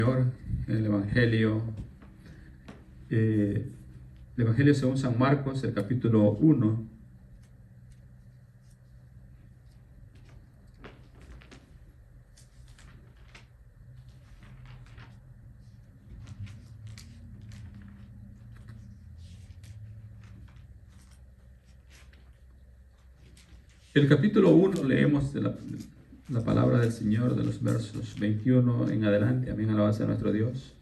Señor, el Evangelio, el Evangelio según San Marcos, el capítulo 1. El capítulo 1 leemos de la palabra del Señor de los versos 21 en adelante. Amén, alabanza a nuestro Dios.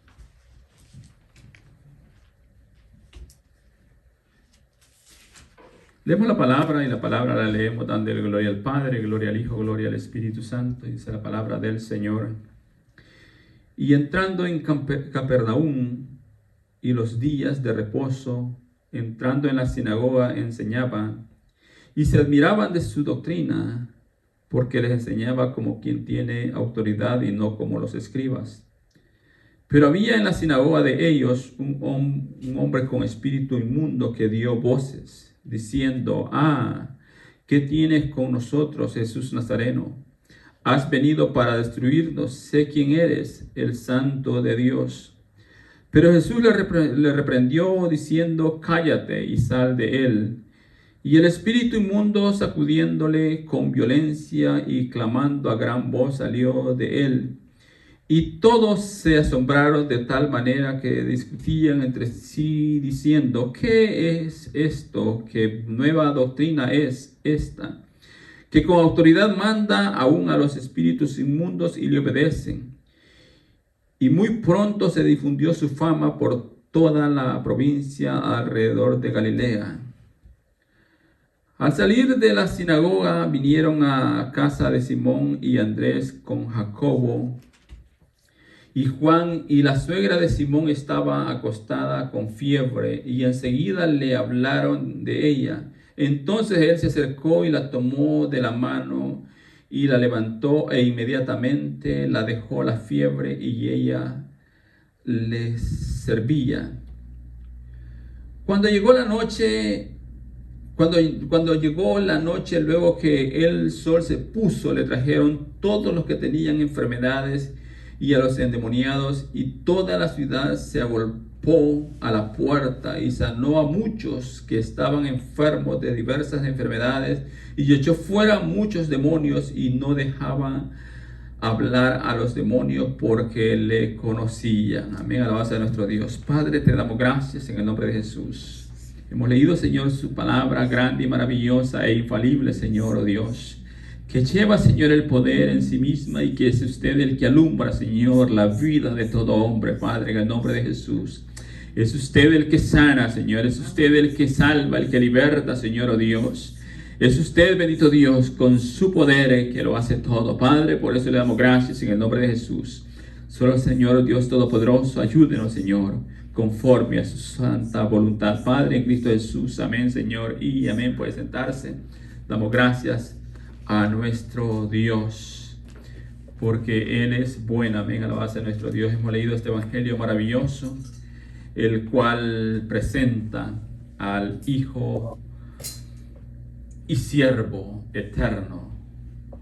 Leemos la palabra y la palabra la leemos dándole gloria al Padre, gloria al Hijo, gloria al Espíritu Santo. Y dice la palabra del Señor. Y entrando en Capernaum y los días de reposo, entrando en la sinagoga enseñaba, y se admiraban de su doctrina, porque les enseñaba como quien tiene autoridad y no como los escribas. Pero había en la sinagoga de ellos un hombre con espíritu inmundo que dio voces, diciendo: ¿qué tienes con nosotros, Jesús Nazareno? Has venido para destruirnos. Sé quién eres, el Santo de Dios. Pero Jesús le reprendió, diciendo: cállate y sal de él. Y el espíritu inmundo, sacudiéndole con violencia y clamando a gran voz, salió de él. Y todos se asombraron de tal manera que discutían entre sí, diciendo: ¿qué es esto? ¿Qué nueva doctrina es esta? Que con autoridad manda aún a los espíritus inmundos y le obedecen. Y muy pronto se difundió su fama por toda la provincia alrededor de Galilea. Al salir de la sinagoga vinieron a casa de Simón y Andrés con Jacobo y Juan, y la suegra de Simón estaba acostada con fiebre, y enseguida le hablaron de ella. Entonces él se acercó y la tomó de la mano y la levantó, e inmediatamente la dejó la fiebre y ella les servía. Cuando llegó la noche, luego que el sol se puso, le trajeron todos los que tenían enfermedades y a los endemoniados, y toda la ciudad se agolpó a la puerta y sanó a muchos que estaban enfermos de diversas enfermedades, y echó fuera muchos demonios, y no dejaban hablar a los demonios porque le conocían. Amén, alabanza a nuestro Dios. Padre, te damos gracias en el nombre de Jesús. Hemos leído, Señor, su palabra grande y maravillosa e infalible, Señor, oh Dios, que lleva, Señor, el poder en sí misma, y que es usted el que alumbra, Señor, la vida de todo hombre, Padre, en el nombre de Jesús. Es usted el que sana, Señor, es usted el que salva, el que liberta, Señor, oh Dios. Es usted, bendito Dios, con su poder, que lo hace todo, Padre. Por eso le damos gracias en el nombre de Jesús. Solo, Señor, Dios Todopoderoso, ayúdenos, Señor, conforme a su santa voluntad, Padre, en Cristo Jesús. Amén, Señor, y amén. Puede sentarse. Damos gracias a nuestro Dios, porque Él es bueno. Amén, alabanza a nuestro Dios. Hemos leído este evangelio maravilloso, el cual presenta al Hijo y siervo eterno,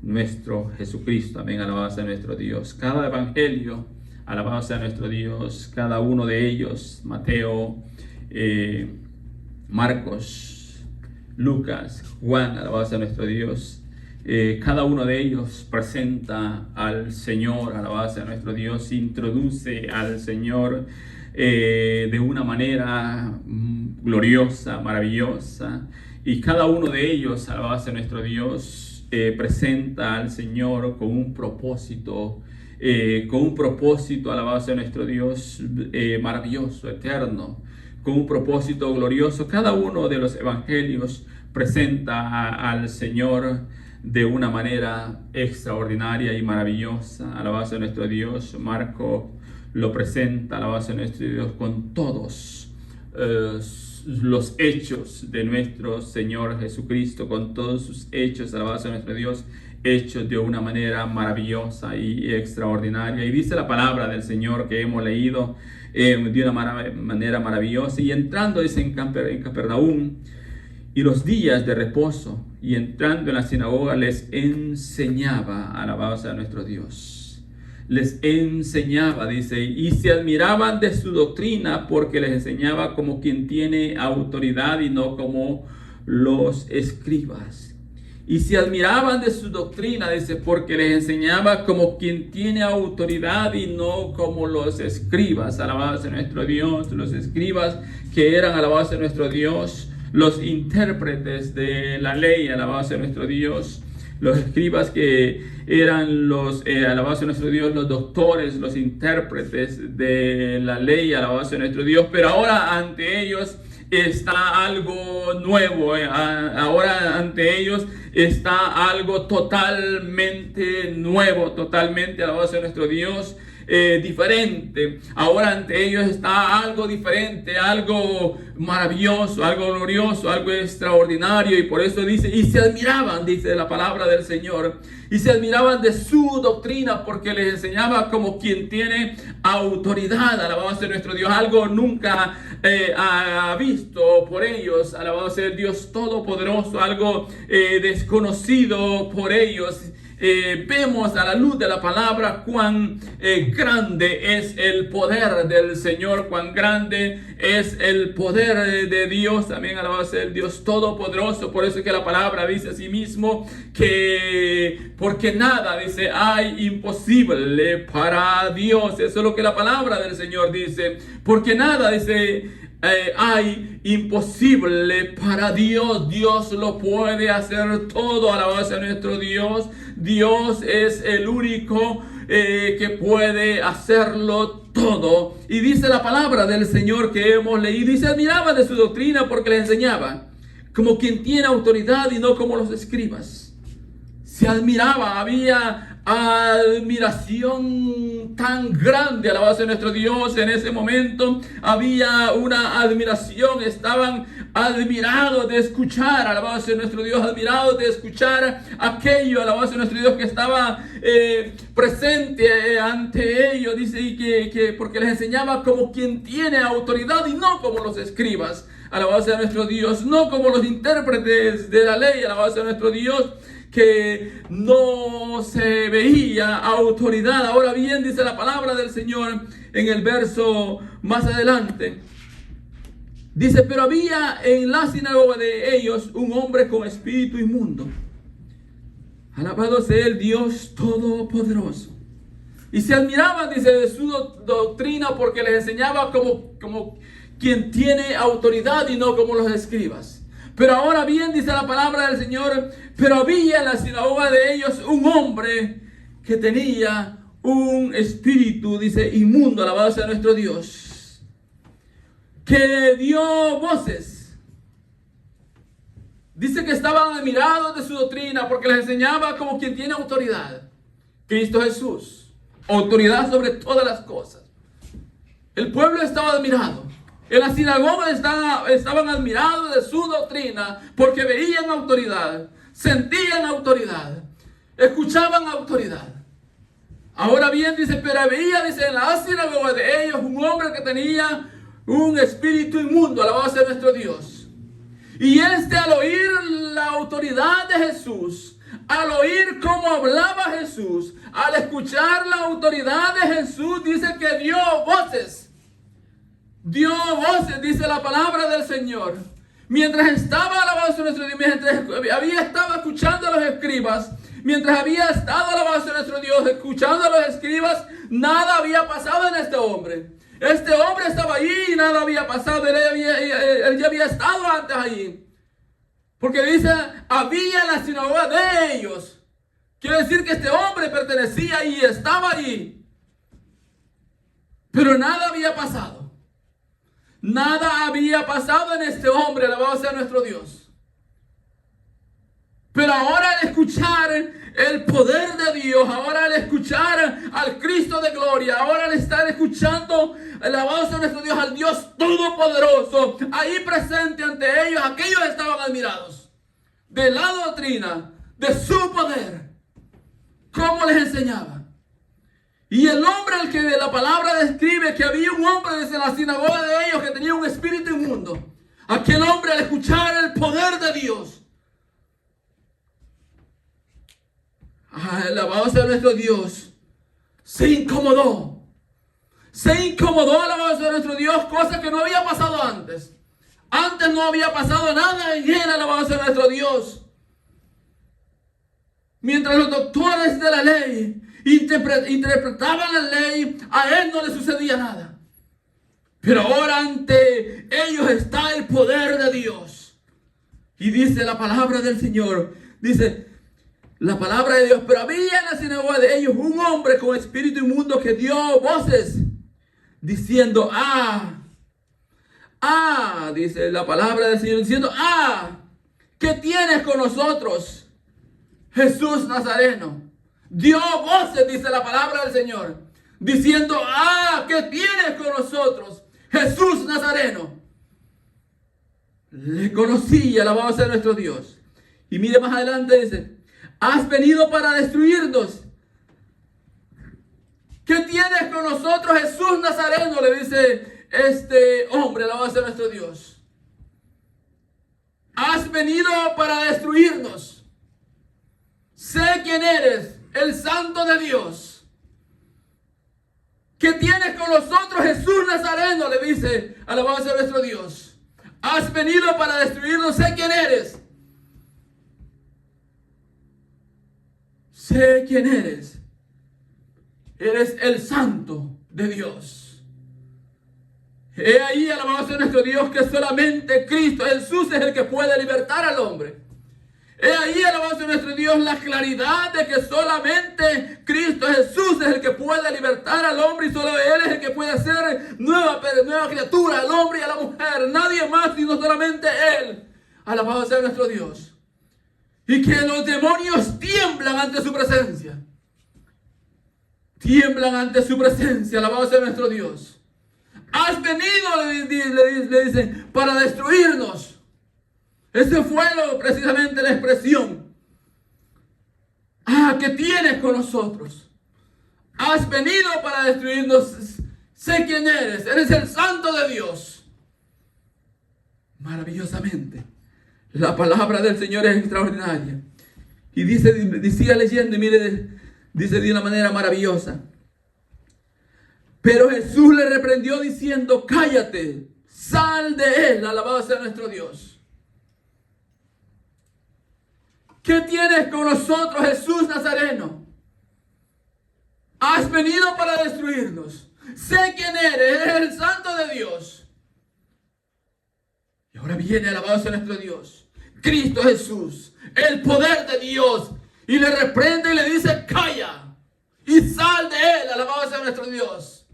nuestro Jesucristo. Amén, alabanza a nuestro Dios. Cada evangelio, alabanza a nuestro Dios, cada uno de ellos, Mateo, Marcos, Lucas, Juan, alabanza a nuestro Dios, cada uno de ellos presenta al Señor, alabanza a nuestro Dios, introduce al Señor de una manera gloriosa, maravillosa. Y cada uno de ellos, alabanza a nuestro Dios, presenta al Señor con un propósito, alabanza a nuestro Dios, maravilloso, eterno, con un propósito glorioso. Cada uno de los evangelios presenta al Señor de una manera extraordinaria y maravillosa, alabanza a nuestro Dios. Marco lo presenta, alabanza a nuestro Dios, con todos los hechos de nuestro Señor Jesucristo, con todos sus hechos, alabanza a nuestro Dios, hechos de una manera maravillosa y extraordinaria. Y dice la palabra del Señor que hemos leído de una manera maravillosa. Y entrando, dice, en Capernaum y los días de reposo, y entrando en la sinagoga les enseñaba, alabanza a nuestro Dios. les enseñaba, dice, y se admiraban de su doctrina porque les enseñaba como quien tiene autoridad y no como los escribas. Y se admiraban de su doctrina, dice, porque les enseñaba como quien tiene autoridad y no como los escribas. Alabados a nuestro Dios, los escribas que eran alabados a nuestro Dios, los intérpretes de la ley, alabados a nuestro Dios. Los escribas que eran los, alabados a nuestro Dios, los doctores, los intérpretes de la ley, alabados a nuestro Dios. Pero ahora ante ellos está algo nuevo, ahora ante ellos está algo totalmente nuevo, totalmente, alabados a nuestro Dios, diferente. Ahora ante ellos está algo diferente, algo maravilloso, algo glorioso, algo extraordinario, y por eso dice, y se admiraban, dice la palabra del Señor, y se admiraban de su doctrina porque les enseñaba como quien tiene autoridad, alabado sea nuestro Dios, algo nunca ha visto por ellos, alabado sea el Dios Todopoderoso, algo desconocido por ellos. Vemos a la luz de la palabra cuán grande es el poder del Señor, cuán grande es el poder de Dios. También alabado sea el Dios Todopoderoso. Por eso es que la palabra dice a sí mismo que porque nada, dice, hay imposible para Dios. Eso es lo que la palabra del Señor dice. Porque nada, dice, hay imposible para Dios. Dios lo puede hacer todo. Alabado sea nuestro Dios. Dios es el único que puede hacerlo todo. Y dice la palabra del Señor que hemos leído, y se admiraba de su doctrina porque le enseñaba como quien tiene autoridad y no como los escribas. Se admiraba, había admiración tan grande, alabado sea nuestro Dios. En ese momento había una admiración, estaban admirados de escuchar, alabado sea nuestro Dios, admirados de escuchar aquello, alabado sea nuestro Dios, que estaba presente ante ellos, dice, y que porque les enseñaba como quien tiene autoridad y no como los escribas, alabado sea nuestro Dios, no como los intérpretes de la ley, alabado sea nuestro Dios, que no se veía autoridad. Ahora bien, dice la palabra del Señor en el verso más adelante, dice, pero había en la sinagoga de ellos un hombre con espíritu inmundo, alabado sea el Dios Todopoderoso, y se admiraban, dice, de su doctrina porque les enseñaba como quien tiene autoridad y no como los escribas. Pero ahora bien, dice la palabra del Señor, pero había en la sinagoga de ellos un hombre que tenía un espíritu, dice, inmundo, alabado sea nuestro Dios, que dio voces. Dice que estaban admirados de su doctrina porque les enseñaba como quien tiene autoridad. Cristo Jesús, autoridad sobre todas las cosas. El pueblo estaba admirado. En la sinagoga estaban admirados de su doctrina porque veían autoridad, sentían autoridad, escuchaban autoridad. Ahora bien, dice, pero veía, dice, en la sinagoga de ellos un hombre que tenía un espíritu inmundo, alabado sea nuestro Dios. Y al oír la autoridad de Jesús, al oír cómo hablaba Jesús, al escuchar la autoridad de Jesús, dice que dio voces. Dio voces, dice la palabra del Señor. Mientras estaba alabado nuestro Dios, mientras había estado escuchando a los escribas, mientras había estado alabado nuestro Dios, escuchando a los escribas, nada había pasado en este hombre. Este hombre estaba allí y nada había pasado. Él ya había estado antes allí. Porque dice, había en la sinagoga de ellos. Quiere decir que este hombre pertenecía y estaba allí. Pero nada había pasado. Nada había pasado en este hombre, alabado sea nuestro Dios. Pero ahora al escuchar el poder de Dios, ahora al escuchar al Cristo de gloria, ahora al estar escuchando, alabado sea nuestro Dios, al Dios Todopoderoso, ahí presente ante ellos, aquellos estaban admirados de la doctrina, de su poder, cómo les enseñaba. Y el hombre al que la palabra describe que había un hombre desde la sinagoga de ellos que tenía un espíritu inmundo. Aquel hombre al escuchar el poder de Dios, alabado sea nuestro Dios, se incomodó. Se incomodó, alabado sea nuestro Dios, cosa que no había pasado antes. Antes no había pasado nada en él, alabado sea nuestro Dios. Mientras los doctores de la ley interpretaban la ley, a él no le sucedía nada. Pero ahora ante ellos está el poder de Dios. Y dice la palabra del Señor, dice la palabra de Dios, pero había en la sinagoga de ellos un hombre con espíritu inmundo que dio voces diciendo, dice la palabra del Señor, diciendo, ¿qué tienes con nosotros, Jesús Nazareno? Dio voces, dice la palabra del Señor, diciendo, ¿qué tienes con nosotros, Jesús Nazareno? Le conocía, alabado sea nuestro Dios. Y mire más adelante, dice, has venido para destruirnos. ¿Qué tienes con nosotros, Jesús Nazareno? Le dice este hombre, alabado sea nuestro Dios. Has venido para destruirnos. Sé quién eres, el Santo de Dios. ¿Qué tienes con nosotros, Jesús Nazareno? Le dice, alabado sea nuestro Dios. Has venido para destruirnos, sé quién eres. Sé quién eres. Eres el Santo de Dios. He ahí, alabado sea nuestro Dios, que solamente Cristo Jesús es el que puede libertar al hombre. He ahí, alabado sea nuestro Dios, la claridad de que solamente Cristo Jesús es el que puede libertar al hombre y solo Él es el que puede hacer nueva criatura al hombre y a la mujer. Nadie más sino solamente Él. Alabado sea nuestro Dios. Y que los demonios tiemblan ante su presencia. Tiemblan ante su presencia, alabado sea nuestro Dios. Has venido, le dicen, para destruirnos. Esa fue precisamente la expresión. ¿Qué tienes con nosotros? Has venido para destruirnos. Sé quién eres. Eres el Santo de Dios. Maravillosamente. La palabra del Señor es extraordinaria. Y sigue leyendo y mire, dice de una manera maravillosa. Pero Jesús le reprendió diciendo, cállate, sal de él, alabado sea nuestro Dios. ¿Qué tienes con nosotros, Jesús Nazareno? Has venido para destruirnos. Sé quién eres el Santo de Dios. Y ahora viene, alabado sea nuestro Dios, Cristo Jesús, el poder de Dios, y le reprende y le dice, calla, y sal de él, alabado sea nuestro Dios.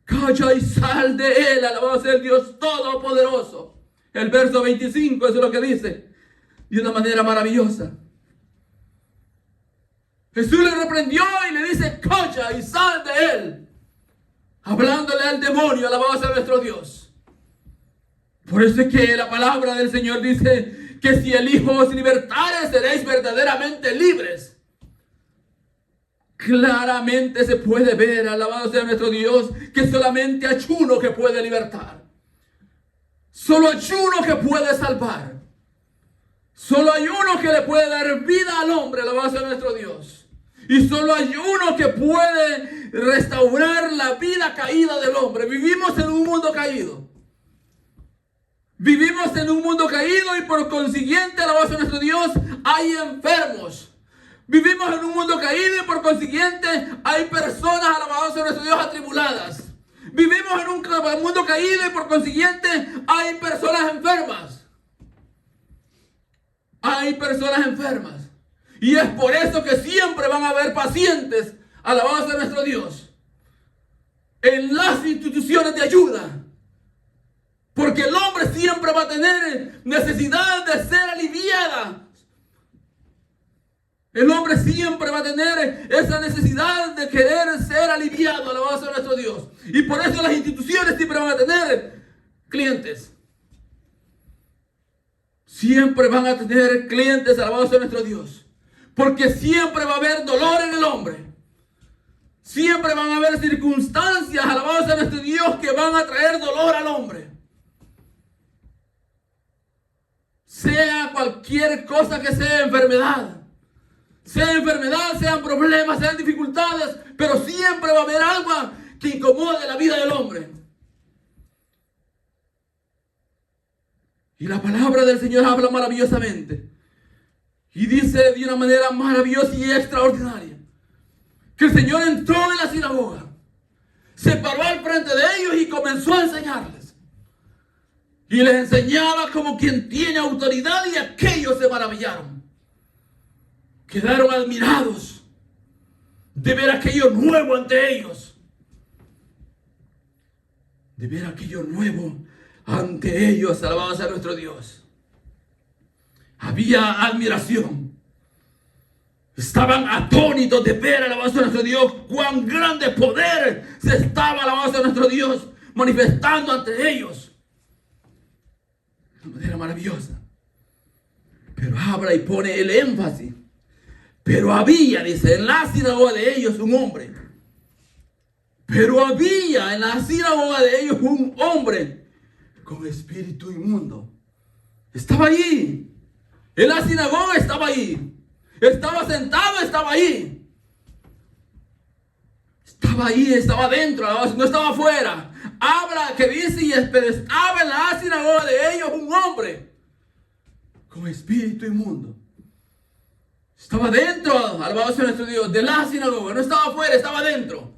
Calla y sal de él, alabado sea el Dios Todopoderoso. El verso 25, eso es lo que dice, de una manera maravillosa. Jesús le reprendió y le dice, calla y sal de él, hablándole al demonio, alabado sea nuestro Dios. Por eso es que la palabra del Señor dice que si el Hijo os libertare, seréis verdaderamente libres. Claramente se puede ver, alabado sea nuestro Dios, que solamente hay uno que puede libertar. Solo hay uno que puede salvar. Solo hay uno que le puede dar vida al hombre, alabado sea nuestro Dios. Y solo hay uno que puede restaurar la vida caída del hombre. Vivimos en un mundo caído. Vivimos en un mundo caído y por consiguiente, alabado sea nuestro Dios, hay enfermos. Vivimos en un mundo caído y por consiguiente hay personas, alabado sea nuestro Dios, atribuladas. Vivimos en un mundo caído y por consiguiente hay personas enfermas. Hay personas enfermas. Y es por eso que siempre van a haber pacientes, alabado sea nuestro Dios, en las instituciones de ayuda. Porque el hombre siempre va a tener necesidad de ser aliviada. El hombre siempre va a tener esa necesidad de querer ser aliviado, alabado sea nuestro Dios. Y por eso las instituciones siempre van a tener clientes. Siempre van a tener clientes, alabado sea nuestro Dios. Porque siempre va a haber dolor en el hombre. Siempre van a haber circunstancias, alabado sea nuestro Dios, que van a traer dolor al hombre. Sea cualquier cosa que sea enfermedad, Sea enfermedad, sean problemas, sean dificultades, pero siempre va a haber algo que incomode la vida del hombre. Y la palabra del Señor habla maravillosamente. Y dice de una manera maravillosa y extraordinaria que el Señor entró en la sinagoga, se paró al frente de ellos y comenzó a enseñarles. Y les enseñaba como quien tiene autoridad, y aquellos se maravillaron. Quedaron admirados de ver aquello nuevo ante ellos. De ver aquello nuevo ante ellos. Alabado sea nuestro Dios. Había admiración. Estaban atónitos de ver, alabado sea nuestro Dios, cuán grande poder se estaba, alabado sea nuestro Dios, manifestando ante ellos. De una manera maravillosa. Pero habla y pone el énfasis. Pero había, dice, en la sinagoga de ellos un hombre. Pero había en la sinagoga de ellos un hombre con espíritu inmundo. Estaba allí. En la sinagoga estaba ahí. Estaba sentado, estaba ahí. Estaba ahí, estaba dentro, no estaba afuera. Habla que dice, y estaba en la sinagoga de ellos un hombre con espíritu inmundo. Estaba dentro, alabado sea nuestro Dios, de la sinagoga. No estaba afuera, estaba dentro.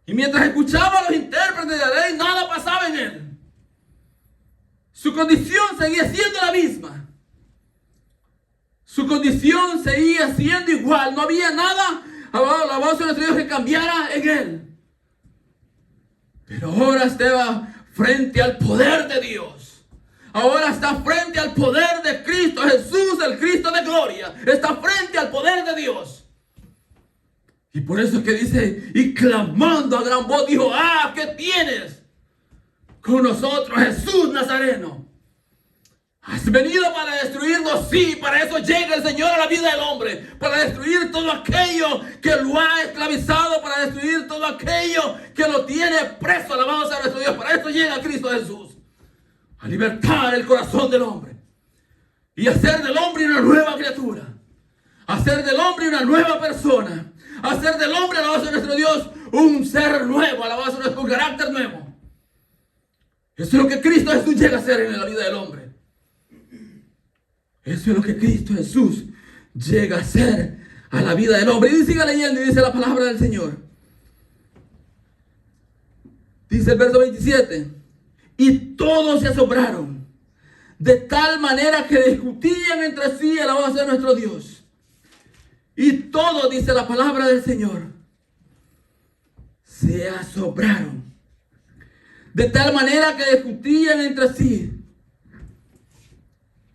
Y mientras escuchaba a los intérpretes de la ley, nada pasaba en él. Su condición seguía siendo la misma. Su condición seguía siendo igual. No había nada, alabado sea nuestro Dios, que cambiara en él. Pero ahora estaba frente al poder de Dios. Ahora está frente al poder de Cristo Jesús, el Cristo de gloria. Está frente al poder de Dios. Y por eso es que dice, y clamando a gran voz, dijo, ¿qué tienes con nosotros, Jesús Nazareno? ¿Has venido para destruirnos? Sí, para eso llega el Señor a la vida del hombre. Para destruir todo aquello que lo ha esclavizado. Para destruir todo aquello que lo tiene preso. Alabado sea nuestro Dios. Para eso llega Cristo Jesús. A libertar el corazón del hombre. Y hacer del hombre una nueva criatura. Hacer del hombre una nueva persona. Hacer del hombre, alabado sea nuestro Dios, un ser nuevo. Alabado sea nuestro, un carácter nuevo. Eso es lo que Cristo Jesús llega a hacer en la vida del hombre. Eso es lo que Cristo Jesús llega a hacer a la vida del hombre. Y siga leyendo y dice la palabra del Señor. Dice el verso 27. Y todos se asombraron, de tal manera que discutían entre sí, alabado sea nuestro Dios. Y todos, dice la palabra del Señor, se asombraron, de tal manera que discutían entre sí.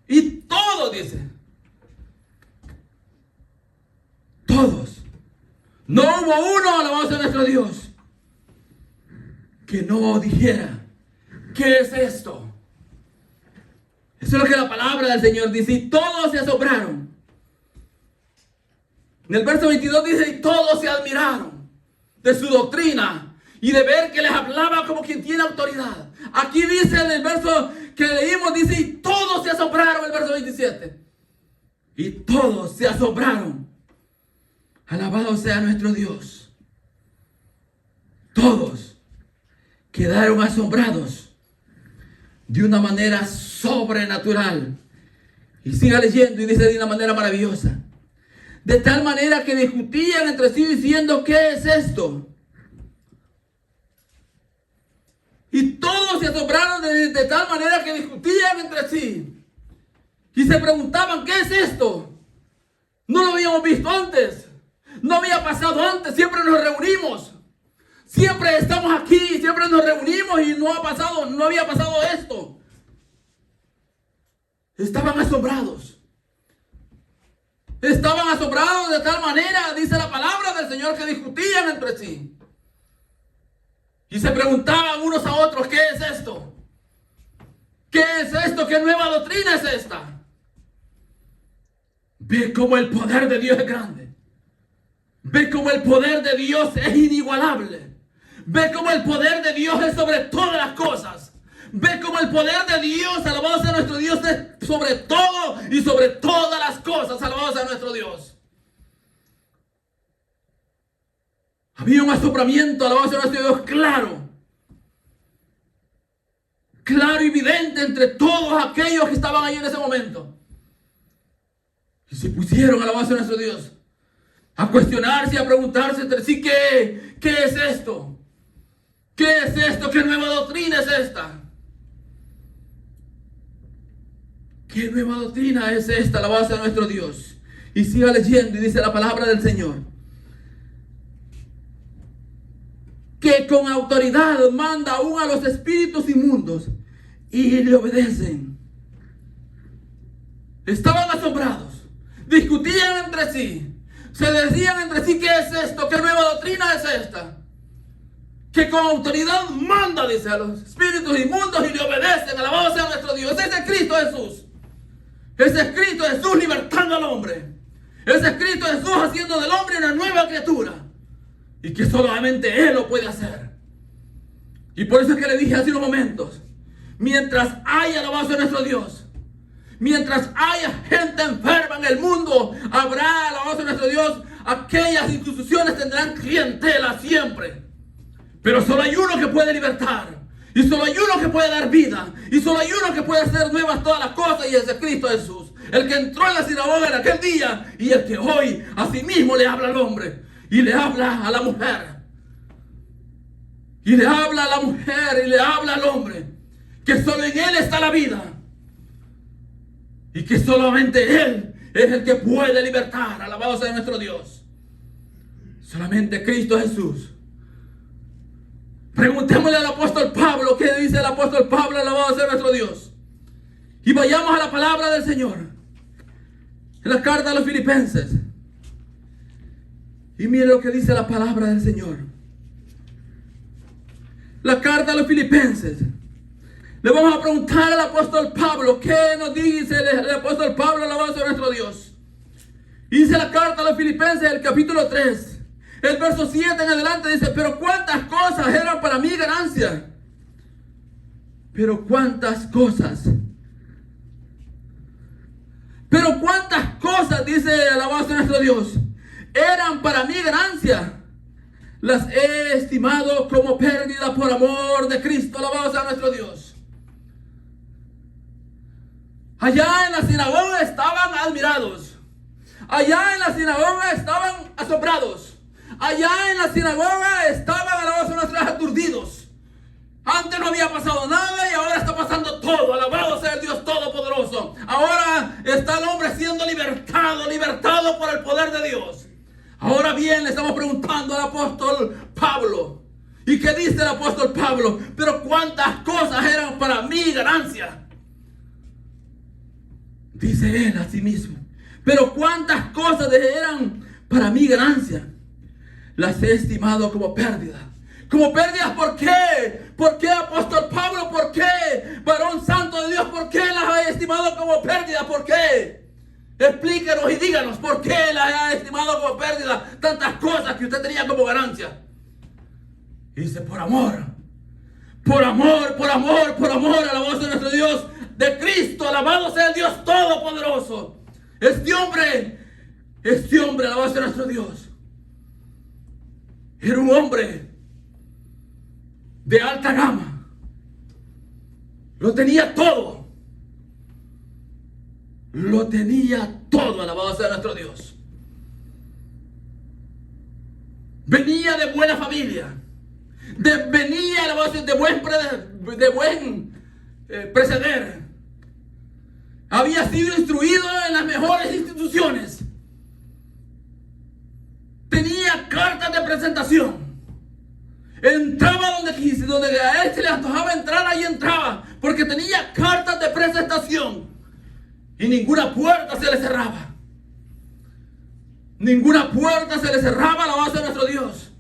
Y todos, dice. Todos. No hubo uno, alabado sea nuestro Dios, que no dijera, ¿qué es esto? Eso es lo que la palabra del Señor dice. Y todos se asombraron. En el verso 22 dice, y todos se admiraron de su doctrina y de ver que les hablaba como quien tiene autoridad. Aquí dice en el verso que leímos, dice, y todos se asombraron, el verso 27. Y todos se asombraron. Alabado sea nuestro Dios. Todos quedaron asombrados de una manera sobrenatural. Y siga leyendo y dice de una manera maravillosa. De tal manera que discutían entre sí diciendo, ¿qué es esto? Y todos se asombraron de tal manera que discutían entre sí. Y se preguntaban, ¿qué es esto? No lo habíamos visto antes. No había pasado antes. Siempre nos reunimos. Siempre estamos aquí. Siempre nos reunimos y no había pasado esto. Estaban asombrados. Estaban asombrados de tal manera, dice la palabra del Señor, que discutían entre sí. Y se preguntaban unos a otros, ¿qué es esto? ¿Qué es esto? ¿Qué nueva doctrina es esta? Ve cómo el poder de Dios es grande. Ve cómo el poder de Dios es inigualable. Ve cómo el poder de Dios es sobre todas las cosas. Ve como el poder de Dios, alabado sea nuestro Dios, es sobre todo y sobre todas las cosas, alabado sea nuestro Dios. Había un asombramiento, alabado sea nuestro Dios, claro. Claro y evidente entre todos aquellos que estaban ahí en ese momento. Y se pusieron, alabado sea nuestro Dios, a cuestionarse y a preguntarse entre sí, ¿qué es esto? ¿Qué es esto? ¿Qué nueva doctrina es esta? ¿Qué nueva doctrina es esta? Alabado sea nuestro Dios. Y siga leyendo y dice la palabra del Señor, que con autoridad manda aún a los espíritus inmundos y le obedecen. Estaban asombrados, discutían entre sí, se decían entre sí, ¿qué es esto? ¿Qué nueva doctrina es esta? Que con autoridad manda, dice, a los espíritus inmundos y le obedecen. Alabado sea nuestro Dios. Ese es Cristo Jesús. Ese es Cristo Jesús libertando al hombre. Ese es Cristo Jesús haciendo del hombre una nueva criatura. Y que solamente Él lo puede hacer. Y por eso es que le dije hace unos momentos, mientras haya, alabado sea nuestro Dios, mientras haya gente enferma en el mundo, habrá, alabado sea nuestro Dios, aquellas instituciones tendrán clientela siempre. Pero solo hay uno que puede libertar. Y solo hay uno que puede dar vida. Y solo hay uno que puede hacer nuevas todas las cosas. Y ese es Cristo Jesús. El que entró en la sinagoga en aquel día. Y el que hoy a sí mismo le habla al hombre. Y le habla a la mujer. Y le habla a la mujer. Y le habla al hombre. Que solo en Él está la vida. Y que solamente Él es el que puede libertar. Alabado sea nuestro Dios. Solamente Cristo Jesús. Preguntémosle al apóstol Pablo, ¿qué dice el apóstol Pablo? Alabado sea nuestro Dios. Y vayamos a la palabra del Señor. En la carta a los Filipenses. Y mire lo que dice la palabra del Señor. La carta a los Filipenses. Le vamos a preguntar al apóstol Pablo, ¿qué nos dice el apóstol Pablo? Alabado sea nuestro Dios. Y dice la carta a los Filipenses, el capítulo 3. El verso 7 en adelante dice, pero cuántas cosas eran para mí ganancia. Pero cuántas cosas. Pero cuántas cosas, dice alabado sea nuestro Dios, eran para mí ganancia. Las he estimado como pérdida por amor de Cristo. Alabado sea nuestro Dios. Allá en la sinagoga estaban admirados. Allá en la sinagoga estaban asombrados. Allá en la sinagoga estaban, alabados sean nuestros, aturdidos. Antes no había pasado nada y ahora está pasando todo. Alabado sea el Dios Todopoderoso. Ahora está el hombre siendo libertado por el poder de Dios. Ahora bien, le estamos preguntando al apóstol Pablo. ¿Y qué dice el apóstol Pablo? Pero cuántas cosas eran para mí ganancia. Dice él a sí mismo. Pero cuántas cosas eran para mí ganancia. Las he estimado como pérdida. Como pérdidas, ¿por qué? ¿Por qué, apóstol Pablo? ¿Por qué, varón santo de Dios? ¿Por qué las he estimado como pérdidas? ¿Por qué? Explíquenos y díganos, ¿por qué las ha estimado como pérdida tantas cosas que usted tenía como ganancia? Y dice, por amor. Por amor, por amor, por amor a la voz de nuestro Dios, de Cristo, alabado sea el Dios Todopoderoso. Este hombre, a la voz de nuestro Dios, era un hombre de alta gama. Lo tenía todo. Lo tenía todo, alabado sea nuestro Dios. Venía de buena familia. Venía, alabado sea, de buen preceder. Había sido instruido en las mejores instituciones. Tenía cartas de presentación. Entraba donde a él se le antojaba entrar, ahí entraba, porque tenía cartas de presentación. Y ninguna puerta se le cerraba. Ninguna puerta se le cerraba a la base de nuestro Dios.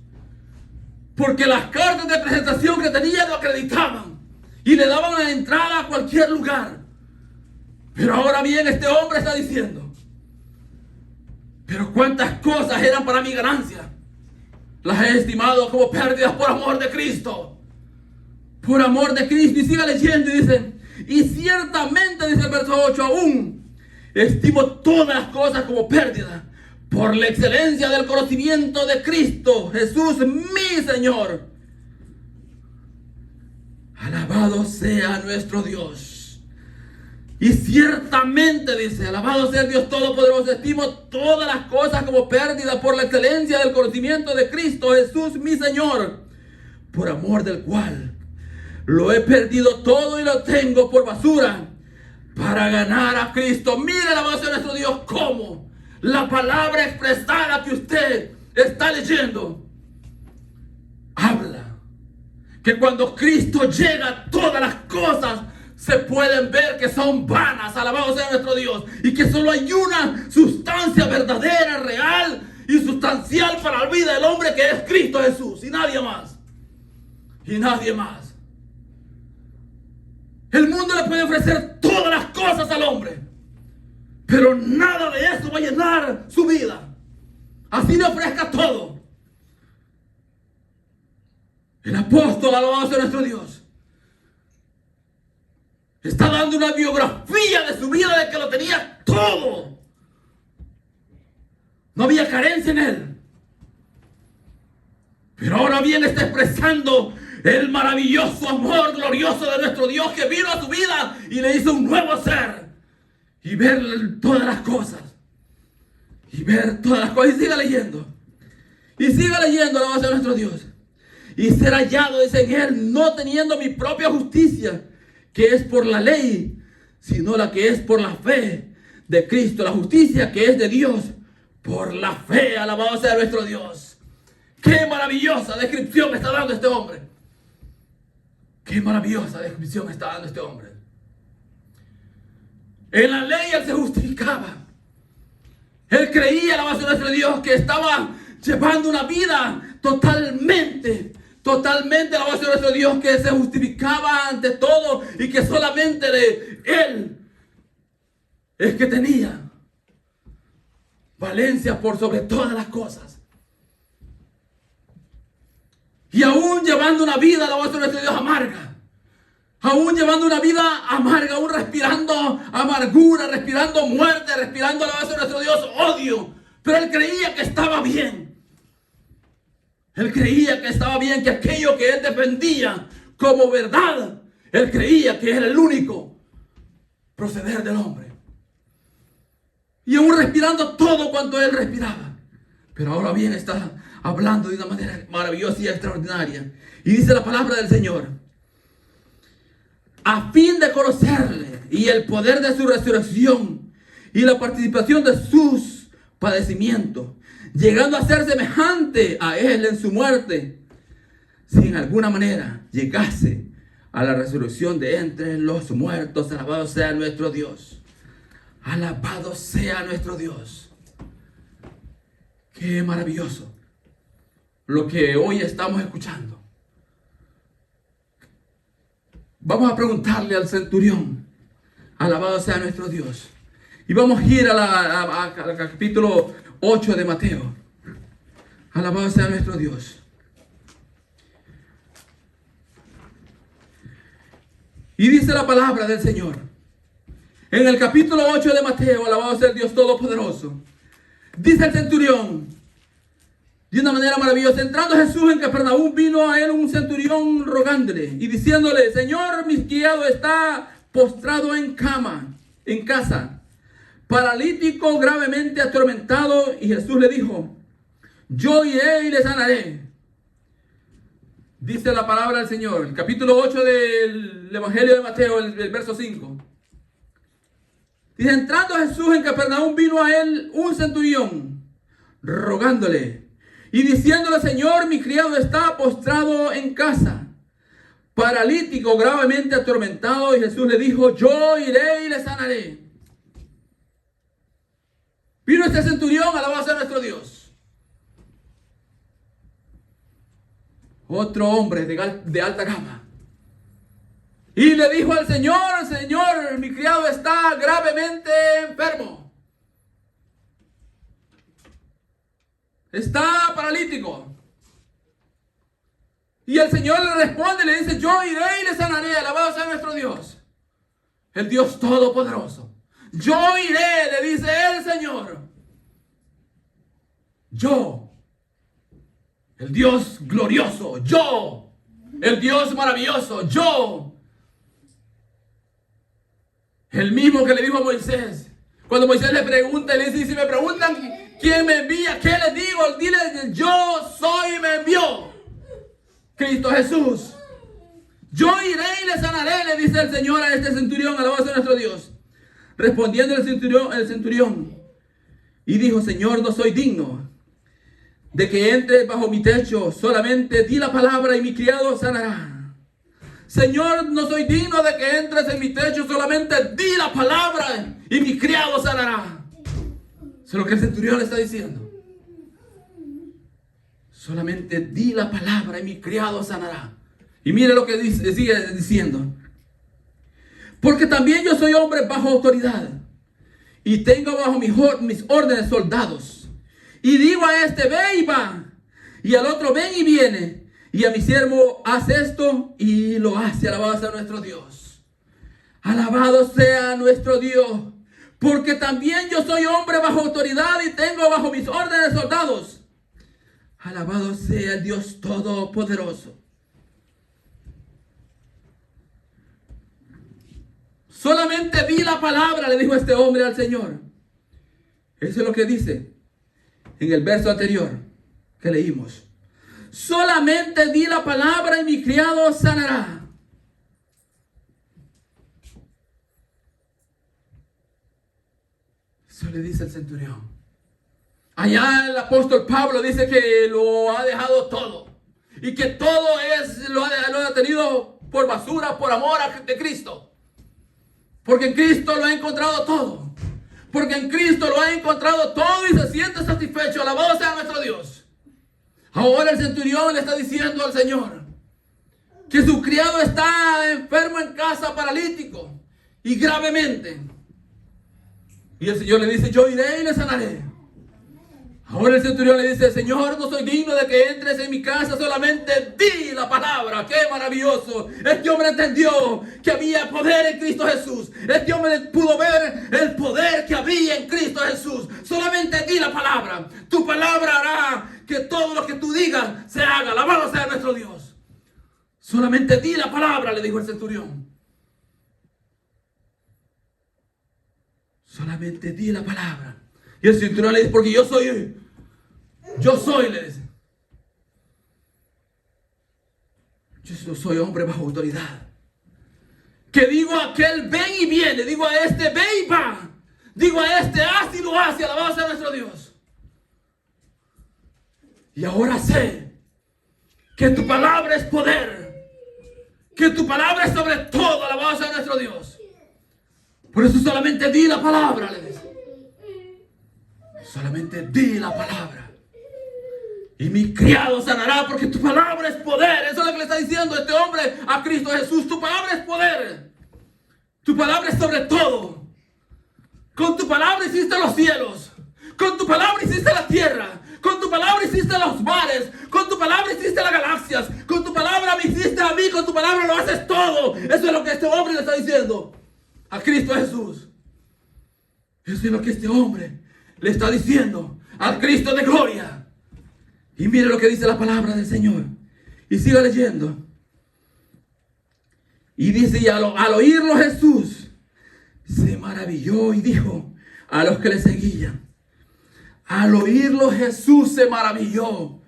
Porque las cartas de presentación que tenía lo acreditaban. Y le daban la entrada a cualquier lugar. Pero ahora bien, este hombre está diciendo, pero cuántas cosas eran para mi ganancia. Las he estimado como pérdidas por amor de Cristo. por amor de Cristo. Y siga leyendo y dice, y ciertamente, dice el verso 8, aún estimo todas las cosas como pérdida por la excelencia del conocimiento de Cristo Jesús, mi Señor. Alabado sea nuestro Dios. Y ciertamente, dice, alabado sea el Dios Todopoderoso, estimo todas las cosas como pérdida por la excelencia del conocimiento de Cristo Jesús, mi Señor, por amor del cual lo he perdido todo y lo tengo por basura para ganar a Cristo. Mire, alabado sea nuestro Dios, cómo la palabra expresada que usted está leyendo habla que cuando Cristo llega, todas las cosas se pueden ver que son vanas, alabado sea nuestro Dios, y que solo hay una sustancia verdadera, real y sustancial para la vida del hombre, que es Cristo Jesús, y nadie más. Y nadie más. El mundo le puede ofrecer todas las cosas al hombre, pero nada de eso va a llenar su vida. Así le ofrezca todo. El apóstol, alabado sea nuestro Dios, está dando una biografía de su vida, de que lo tenía todo. No había carencia en él. Pero ahora bien está expresando el maravilloso amor glorioso de nuestro Dios, que vino a su vida y le hizo un nuevo ser. Y ver todas las cosas. Y ver todas las cosas. Y siga leyendo. Y siga leyendo, alabado sea nuestro Dios. Y ser hallado, dice, en él, no teniendo mi propia justicia, que es por la ley, sino la que es por la fe de Cristo. La justicia que es de Dios por la fe. Alabado sea nuestro Dios. Qué maravillosa descripción está dando este hombre. Qué maravillosa descripción está dando este hombre. En la ley él se justificaba. Él creía, alabado sea nuestro Dios, que estaba llevando una vida totalmente, alabado sea nuestro Dios, que se justificaba ante todo y que solamente de él es que tenía valencia por sobre todas las cosas. Y aún llevando una vida, alabado sea nuestro Dios, amarga. Aún llevando una vida amarga, aún respirando amargura, respirando muerte, respirando, alabado sea nuestro Dios, odio. Pero él creía que estaba bien. Él creía que estaba bien, que aquello que él defendía como verdad, él creía que era el único proceder del hombre. Y aún respirando todo cuanto él respiraba. Pero ahora bien está hablando de una manera maravillosa y extraordinaria. Y dice la palabra del Señor: a fin de conocerle y el poder de su resurrección y la participación de sus padecimientos, llegando a ser semejante a él en su muerte, si en alguna manera llegase a la resurrección de entre los muertos. Alabado sea nuestro Dios. Alabado sea nuestro Dios. Qué maravilloso lo que hoy estamos escuchando. Vamos a preguntarle al centurión. Alabado sea nuestro Dios. Y vamos a ir al capítulo 8 de Mateo. Alabado sea nuestro Dios. Y dice la palabra del Señor en el capítulo 8 de Mateo, alabado sea el Dios Todopoderoso. Dice el centurión de una manera maravillosa: entrando Jesús en Capernaum, vino a él un centurión rogándole y diciéndole: Señor, mi criado está postrado en casa, paralítico, gravemente atormentado. Y Jesús le dijo: yo iré y le sanaré. Dice la palabra del Señor, el capítulo 8 del Evangelio de Mateo, el verso 5. Dice: entrando Jesús en Capernaum, vino a él un centurión rogándole y diciéndole: Señor, mi criado está postrado en casa, paralítico, gravemente atormentado. Y Jesús le dijo: yo iré y le sanaré. Vino este centurión, alabado sea nuestro Dios. Otro hombre de alta gama. Y le dijo al Señor: Señor, mi criado está gravemente enfermo. Está paralítico. Y el Señor le responde y le dice, yo iré y le sanaré. Alabado sea nuestro Dios, el Dios Todopoderoso. Yo iré, le dice el Señor. Yo, el Dios glorioso, yo, el Dios maravilloso, yo. El mismo que le dijo a Moisés. Cuando Moisés le pregunta, le dice, si me preguntan quién me envía, ¿qué les digo? Dile, yo soy, me envió Cristo Jesús. Yo iré y le sanaré, le dice el Señor a este centurión, alabado sea nuestro Dios. Respondiendo el centurión y dijo, Señor, no soy digno de que entres bajo mi techo, solamente di la palabra y mi criado sanará. Señor, no soy digno de que entres en mi techo, solamente di la palabra y mi criado sanará. Eso es lo que el centurión le está diciendo. Solamente di la palabra y mi criado sanará. Y mire lo que sigue diciendo. Porque también yo soy hombre bajo autoridad y tengo bajo mis órdenes soldados. Y digo a este, ve y va, y al otro, ven y viene. Y a mi siervo, haz esto, y lo hace. Alabado sea nuestro Dios. Alabado sea nuestro Dios. Porque también yo soy hombre bajo autoridad y tengo bajo mis órdenes soldados. Alabado sea el Dios Todopoderoso. Solamente di la palabra, le dijo este hombre al Señor. Eso es lo que dice en el verso anterior que leímos. Solamente di la palabra y mi criado sanará. Eso le dice el centurión. Allá el apóstol Pablo dice que lo ha dejado todo. Y que todo lo ha tenido por basura, por amor de Cristo. Porque en Cristo lo ha encontrado todo. Porque en Cristo lo ha encontrado todo y se siente satisfecho. Alabado sea nuestro Dios. Ahora el centurión le está diciendo al Señor que su criado está enfermo en casa, paralítico y gravemente. Y el Señor le dice, yo iré y le sanaré. Ahora el centurión le dice, Señor, no soy digno de que entres en mi casa, solamente di la palabra. ¡Qué maravilloso! Este hombre entendió que había poder en Cristo Jesús. Este hombre pudo ver el poder que había en Cristo Jesús. Solamente di la palabra. Tu palabra hará que todo lo que tú digas se haga. Alabado sea nuestro Dios. Solamente di la palabra, le dijo el centurión. Solamente di la palabra. Y el centurión le dice, porque yo soy, le dice. Yo soy hombre bajo autoridad. Que digo a aquel, ven y viene. Digo a este, ven y va. Digo a este, haz y lo hace. Alabado sea nuestro Dios. Y ahora sé que tu palabra es poder. Que tu palabra es sobre todo. Alabado sea nuestro Dios. Por eso solamente di la palabra, le dice. Solamente di la palabra. Y mi criado sanará porque tu palabra es poder. Eso es lo que le está diciendo este hombre a Cristo Jesús. Tu palabra es poder. Tu palabra es sobre todo. Con tu palabra hiciste los cielos. Con tu palabra hiciste la tierra. Con tu palabra hiciste los mares. Con tu palabra hiciste las galaxias. Con tu palabra me hiciste a mí. Con tu palabra lo haces todo. Eso es lo que este hombre le está diciendo a Cristo Jesús. Eso es lo que este hombre le está diciendo al Cristo de gloria. Y mire lo que dice la palabra del Señor. Y siga leyendo. Y dice, y al oírlo Jesús se maravilló y dijo a los que le seguían. Al oírlo Jesús se maravilló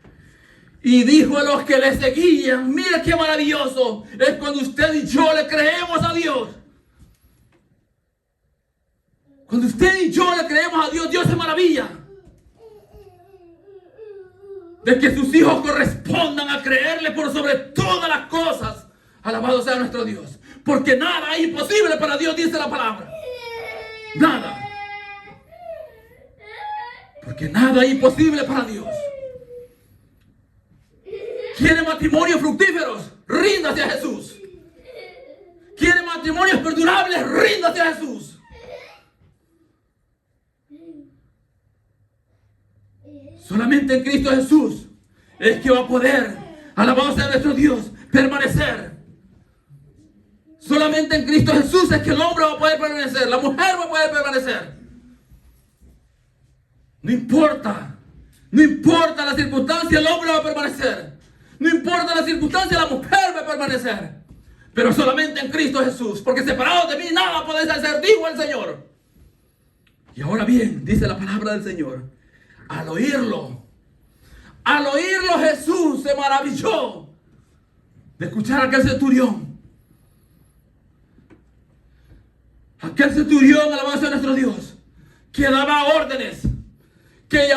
y dijo a los que le seguían, mire qué maravilloso es cuando usted y yo le creemos a Dios. Cuando usted y yo le creemos a Dios, Dios se maravilla de que sus hijos correspondan a creerle por sobre todas las cosas. Alabado sea nuestro Dios. Porque nada es imposible para Dios, dice la palabra. Nada. Porque nada es imposible para Dios. ¿Quiere matrimonios fructíferos? Ríndase a Jesús. ¿Quiere matrimonios perdurables? Ríndase a Jesús. Solamente en Cristo Jesús es que va a poder Alabado sea nuestro Dios. Permanecer. Solamente en Cristo Jesús es que el hombre va a poder permanecer. La mujer va a poder permanecer. No importa. No importa la circunstancia, el hombre va a permanecer. No importa la circunstancia, la mujer va a permanecer. Pero solamente en Cristo Jesús. Porque separados de mí nada podéis hacer, dijo el Señor. Y ahora bien, dice la palabra del Señor. Al oírlo Jesús se maravilló de escuchar a aquel centurión. Aquel centurión, alabado sea nuestro Dios, que daba órdenes, que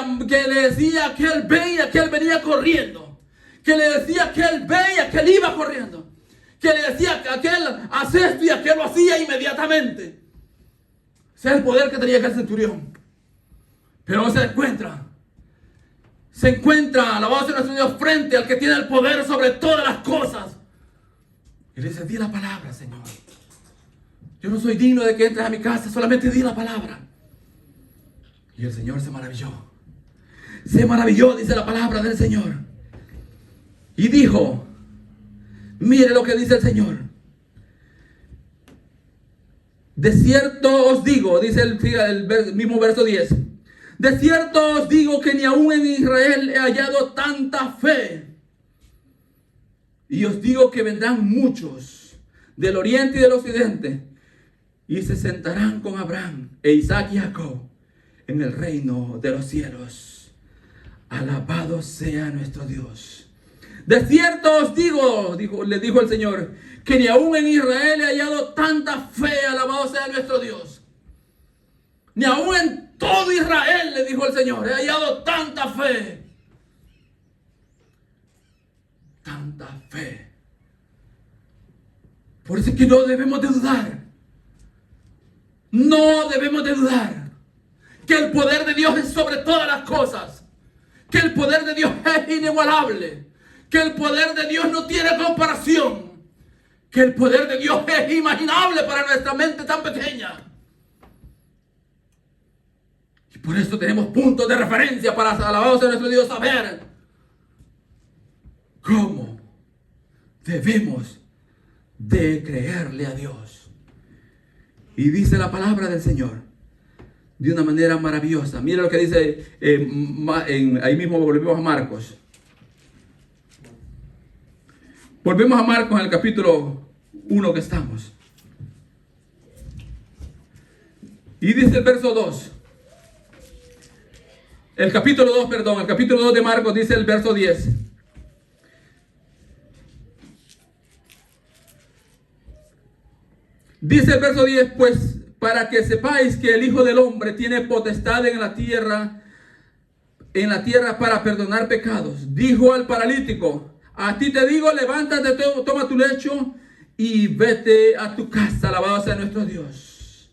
le decía que él veía, que él venía corriendo, que le decía que él veía, que él iba corriendo, que le decía que aquel hace esto y aquel lo hacía inmediatamente. Ese es el poder que tenía aquel centurión. Pero se encuentra, alabado sea nuestro Dios, frente al que tiene el poder sobre todas las cosas. Y le dice, di la palabra, Señor. Yo no soy digno de que entres a mi casa, solamente di la palabra. Y el Señor se maravilló. Se maravilló, dice la palabra del Señor. Y dijo, mire lo que dice el Señor. De cierto os digo, dice el mismo verso 10. De cierto os digo que ni aún en Israel he hallado tanta fe. Y os digo que vendrán muchos del oriente y del occidente y se sentarán con Abraham e Isaac y Jacob en el reino de los cielos. Alabado sea nuestro Dios. De cierto os digo, le dijo el Señor, que ni aún en Israel he hallado tanta fe. Alabado sea nuestro Dios. Ni aún en todo Israel, le dijo el Señor, he hallado tanta fe. Tanta fe. Por eso es que no debemos de dudar. No debemos de dudar que el poder de Dios es sobre todas las cosas. Que el poder de Dios es inigualable. Que el poder de Dios no tiene comparación. Que el poder de Dios es inimaginable para nuestra mente tan pequeña. Y por eso tenemos puntos de referencia para, alabado sea nuestro Dios, saber cómo debemos de creerle a Dios. Y dice la palabra del Señor de una manera maravillosa. Mira lo que dice, ahí mismo volvemos a Marcos. Volvemos a Marcos en el capítulo 1 que estamos. Y dice el verso 2. El capítulo 2 de Marcos dice el verso 10. Dice el verso 10, pues para que sepáis que el Hijo del Hombre tiene potestad en la tierra para perdonar pecados. Dijo al paralítico, a ti te digo, levántate, toma tu lecho y vete a tu casa. Alabado sea nuestro Dios.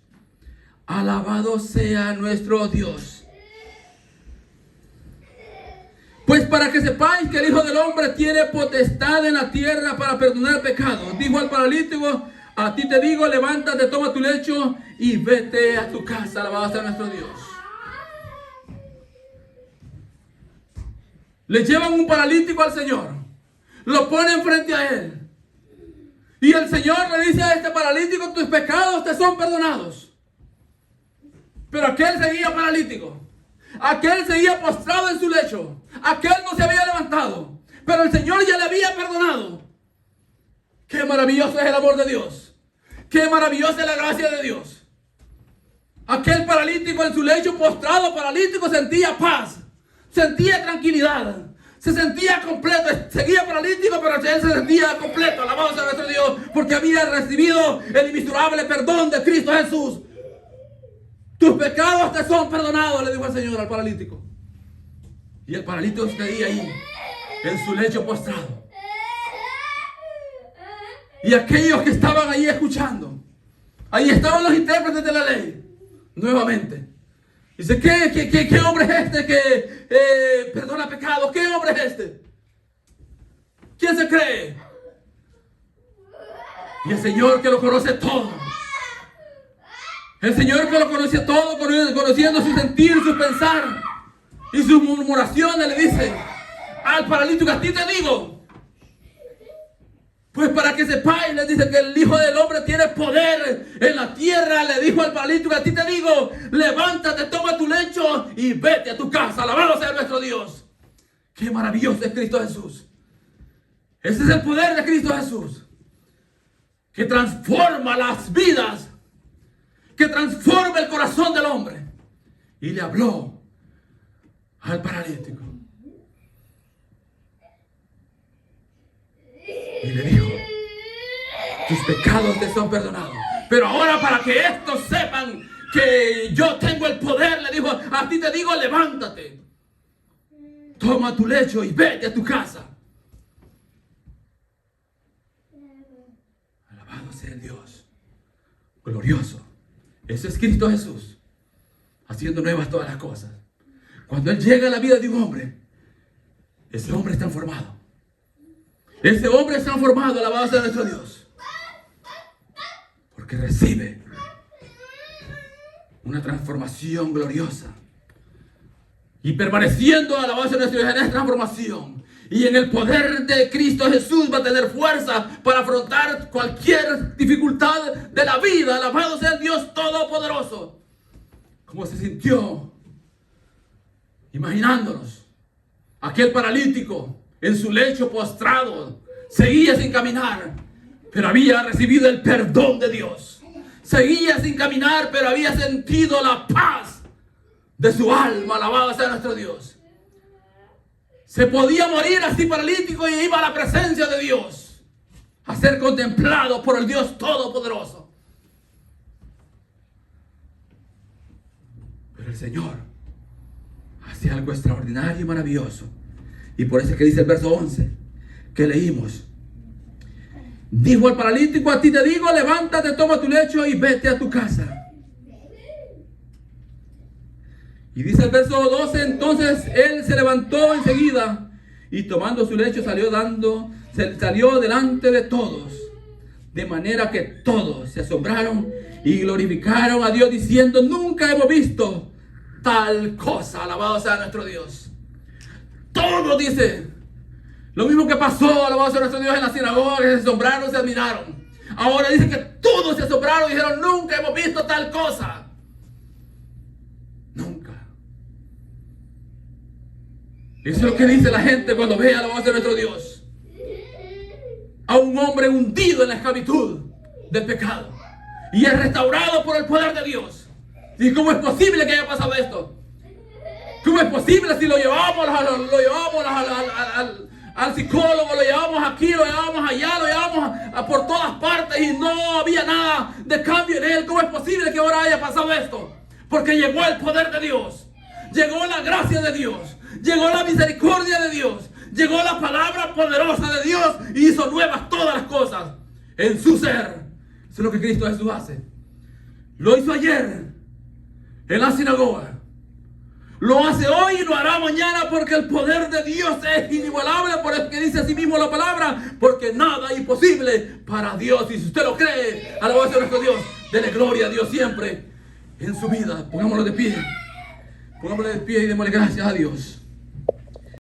Alabado sea nuestro Dios. Pues para que sepáis que el Hijo del Hombre tiene potestad en la tierra para perdonar pecados. Dijo al paralítico, a ti te digo, levántate, toma tu lecho y vete a tu casa. Alabado sea nuestro Dios. Le llevan un paralítico al Señor. Lo ponen frente a él. Y el Señor le dice a este paralítico, tus pecados te son perdonados. Pero aquel seguía paralítico. Aquel seguía postrado en su lecho. Aquel no se había levantado. Pero el Señor ya le había perdonado. Qué maravilloso es el amor de Dios. Qué maravillosa es la gracia de Dios. Aquel paralítico en su lecho postrado, paralítico, sentía paz. Sentía tranquilidad. Se sentía completo. Seguía paralítico, pero él se sentía completo. Alabado sea nuestro Dios. Porque había recibido el inmisurable perdón de Cristo Jesús. Tus pecados te son perdonados, le dijo el Señor al paralítico. Y el paralítico seguía ahí, en su lecho postrado. Y aquellos que estaban ahí escuchando, ahí estaban los intérpretes de la ley, nuevamente. Dice, ¿qué hombre es este que perdona pecados? ¿Qué hombre es este? ¿Quién se cree? Y el Señor que lo conoce todo. El Señor que lo conoce todo, conociendo su sentir, su pensar y sus murmuraciones, le dice al paralítico, a ti te digo, Pues para que sepáis, les dice que el Hijo del Hombre tiene poder en la tierra. Le dijo al paralítico: a ti te digo, levántate, toma tu lecho y vete a tu casa. Alabado sea nuestro Dios. Qué maravilloso es Cristo Jesús. Ese es el poder de Cristo Jesús, que transforma las vidas, que transforma el corazón del hombre. Y le habló al paralítico y le dijo: tus pecados te son perdonados. Pero ahora, para que estos sepan que yo tengo el poder, le dijo: a ti te digo, levántate, toma tu lecho y vete a tu casa. Alabado sea el Dios glorioso. Ese es Cristo Jesús, haciendo nuevas todas las cosas. Cuando Él llega a la vida de un hombre, ese hombre es transformado. Ese hombre es transformado, alabado sea nuestro Dios, porque recibe una transformación gloriosa. Y permaneciendo, alabado sea nuestro Dios, en esta transformación y en el poder de Cristo Jesús, va a tener fuerza para afrontar cualquier dificultad de la vida. Alabado sea el Dios Todopoderoso. ¿Cómo se sintió? Imaginándonos aquel paralítico en su lecho postrado, seguía sin caminar, pero había recibido el perdón de Dios. Seguía sin caminar, pero había sentido la paz de su alma. Alabado sea nuestro Dios. Se podía morir así paralítico y iba a la presencia de Dios a ser contemplado por el Dios Todopoderoso. Pero el Señor hace algo extraordinario y maravilloso. Y por eso es que dice el verso 11 que leímos: dijo al paralítico: a ti te digo, levántate, toma tu lecho y vete a tu casa. Y dice el verso 12: entonces él se levantó enseguida y tomando su lecho salió delante de todos, de manera que todos se asombraron y glorificaron a Dios, diciendo: nunca hemos visto tal cosa. Alabado sea nuestro Dios. Todos, dice, lo mismo que pasó, alabado sea nuestro Dios, en la sinagoga, que se asombraron, se admiraron. Ahora dice que todos se asombraron y dijeron: nunca hemos visto tal cosa. Nunca. Eso es lo que dice la gente cuando ve a la voz de nuestro Dios. A un hombre hundido en la esclavitud del pecado y es restaurado por el poder de Dios. ¿Y cómo es posible que haya pasado esto? ¿Cómo es posible si lo llevamos al psicólogo, lo llevamos aquí, lo llevamos allá, lo llevamos por todas partes y no había nada de cambio en él? ¿Cómo es posible que ahora haya pasado esto? Porque llegó el poder de Dios, llegó la gracia de Dios, llegó la misericordia de Dios, llegó la palabra poderosa de Dios y hizo nuevas todas las cosas en su ser. Eso es lo que Cristo Jesús hace. Lo hizo ayer en la sinagoga, lo hace hoy y lo hará mañana, porque el poder de Dios es inigualable. Por eso que dice así mismo la palabra: porque nada es imposible para Dios. Y si usted lo cree, alabado sea nuestro Dios, dele gloria a Dios siempre en su vida. Pongámoslo de pie y démosle gracias a Dios.